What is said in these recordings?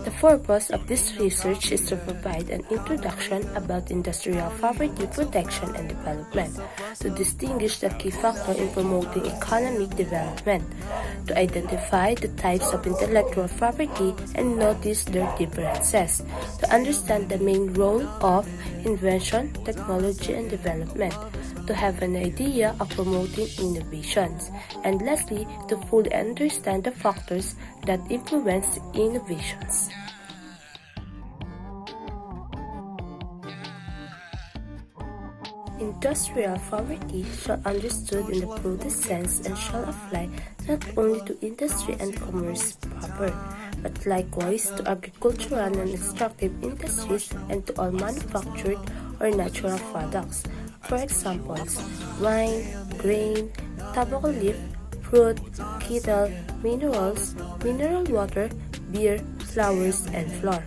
The purpose of this research is to provide an introduction about industrial property protection and development, to distinguish the key factor in promoting economic development, to identify the types of intellectual property and notice their differences, to understand the main role of invention, technology, and development, to have an idea of promoting innovations, and lastly, to fully understand the factors that influence innovations. Industrial property shall be understood in the broadest sense and shall apply not only to industry and commerce proper, but likewise to agricultural and extractive industries and to all manufactured or natural products. For examples, wine, grain, tobacco leaf, fruit, cattle, minerals, mineral water, beer, flowers, and flour.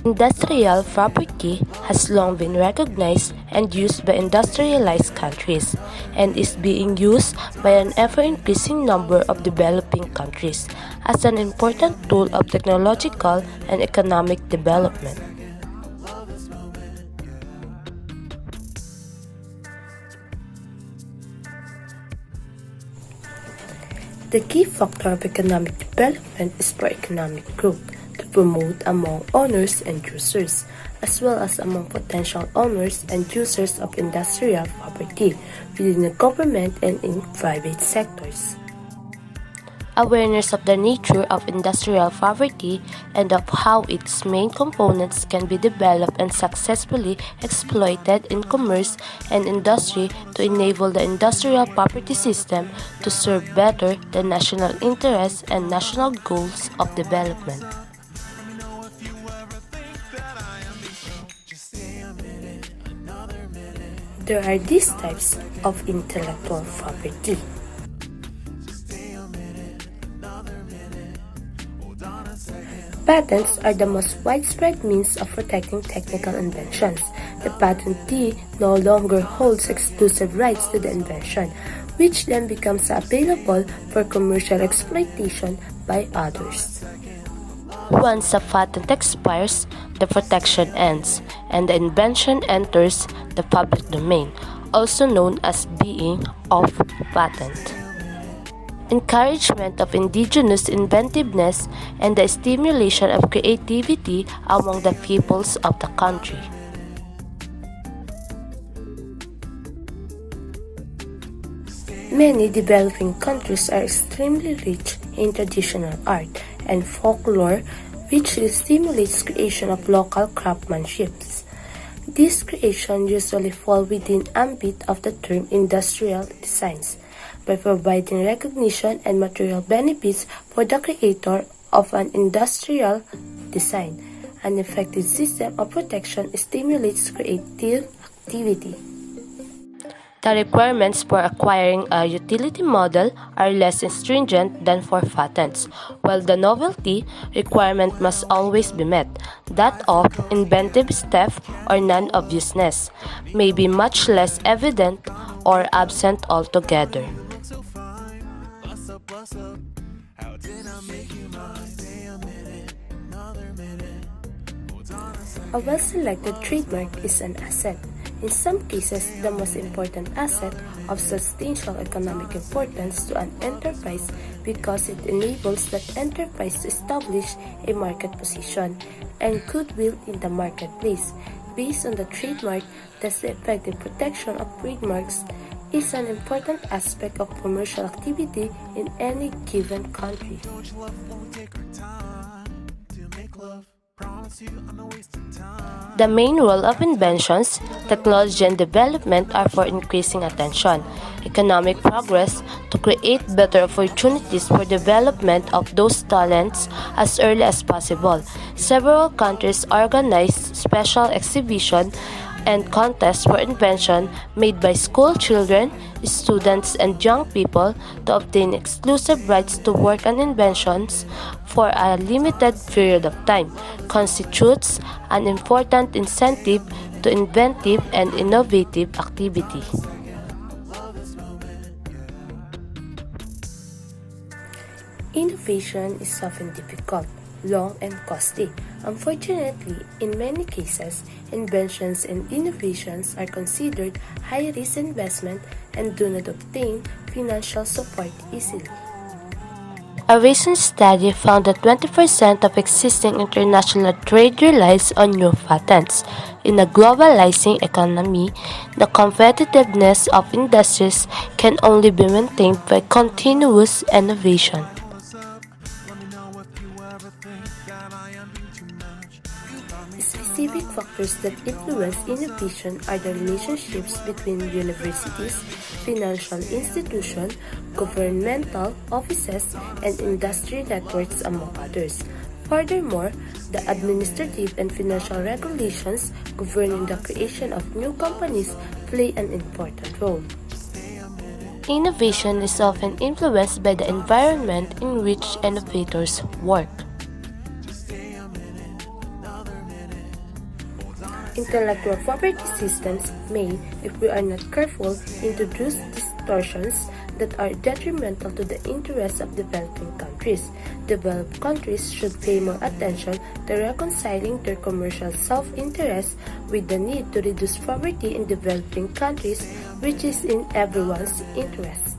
Industrial property has long been recognized and used by industrialized countries and is being used by an ever-increasing number of developing countries as an important tool of technological and economic development. The key factor of economic development is for economic growth, to promote among owners and users, as well as among potential owners and users of industrial property within the government and in private sectors. Awareness of the nature of industrial property and of how its main components can be developed and successfully exploited in commerce and industry to enable the industrial property system to serve better the national interests and national goals of development. There are these types of intellectual property. Patents are the most widespread means of protecting technical inventions. The patentee no longer holds exclusive rights to the invention, which then becomes available for commercial exploitation by others. Once a patent expires, the protection ends, and the invention enters the public domain, also known as being off patent. Encouragement of indigenous inventiveness and the stimulation of creativity among the peoples of the country. Many developing countries are extremely rich in traditional art and folklore, which stimulates creation of local craftsmanship. These creations usually fall within ambit of the term industrial designs, by providing recognition and material benefits for the creator of an industrial design. An effective system of protection stimulates creative activity. The requirements for acquiring a utility model are less stringent than for patents, while the novelty requirement must always be met. That of inventive theft or non-obviousness may be much less evident or absent altogether. A well-selected trademark is an asset. In some cases, the most important asset of substantial economic importance to an enterprise because it enables that enterprise to establish a market position and goodwill in the marketplace. Based on the trademark, thus the effective protection of trademarks is an important aspect of commercial activity in any given country. The main role of inventions, technology, and development are for increasing attention, economic progress, to create better opportunities for development of those talents as early as possible. Several countries organize special exhibitions and contests for invention made by school children, students, and young people to obtain exclusive rights to work on inventions for a limited period of time, constitutes an important incentive to inventive and innovative activity. Innovation is often difficult, long, and costly. Unfortunately, in many cases, inventions and innovations are considered high-risk investment and do not obtain financial support easily. A recent study found that 20% of existing international trade relies on new patents. In a globalizing economy, the competitiveness of industries can only be maintained by continuous innovation. Specific factors that influence innovation are the relationships between universities, financial institutions, governmental offices, and industry networks, among others. Furthermore, the administrative and financial regulations governing the creation of new companies play an important role. Innovation is often influenced by the environment in which innovators work. Intellectual property systems may, if we are not careful, introduce distortions that are detrimental to the interests of developing countries. Developed countries should pay more attention to reconciling their commercial self-interest with the need to reduce poverty in developing countries, which is in everyone's interest.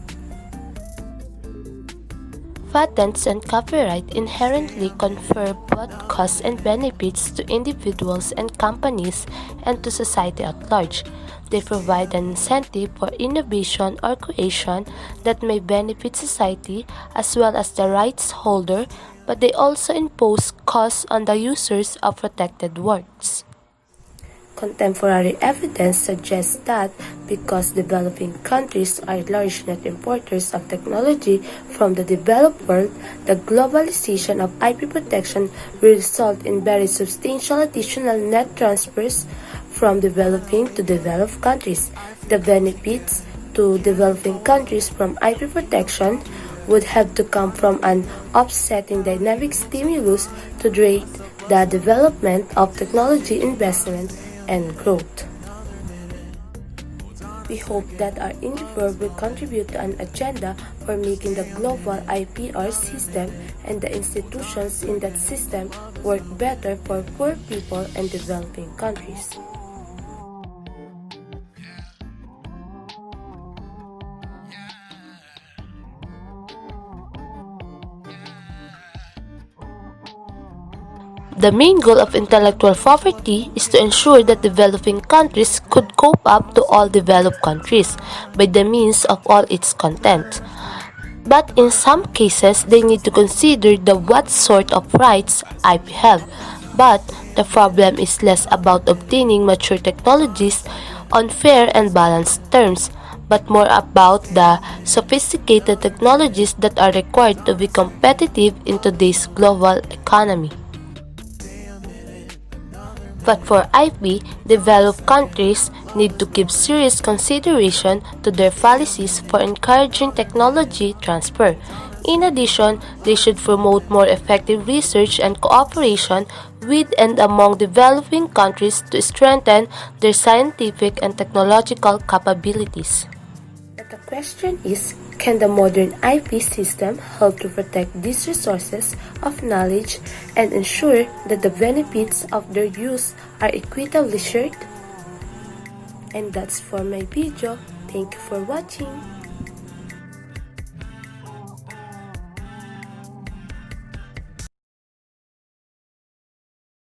Patents and copyright inherently confer both costs and benefits to individuals and companies and to society at large. They provide an incentive for innovation or creation that may benefit society as well as the rights holder, but they also impose costs on the users of protected works. Contemporary evidence suggests that because developing countries are large net importers of technology from the developed world, the globalization of IP protection will result in very substantial additional net transfers from developing to developed countries. The benefits to developing countries from IP protection would have to come from an offsetting dynamic stimulus to rate the development of technology investment and growth. We hope that our endeavor will contribute to an agenda for making the global IPR system and the institutions in that system work better for poor people and developing countries. The main goal of intellectual property is to ensure that developing countries could cope up to all developed countries by the means of all its content. But in some cases, they need to consider the what sort of rights IP have. But the problem is less about obtaining mature technologies on fair and balanced terms, but more about the sophisticated technologies that are required to be competitive in today's global economy. But for IP, developed countries need to give serious consideration to their policies for encouraging technology transfer. In addition, they should promote more effective research and cooperation with and among developing countries to strengthen their scientific and technological capabilities. But the question is, can the modern IP system help to protect these resources of knowledge and ensure that the benefits of their use are equitably shared? And that's for my video. Thank you for watching.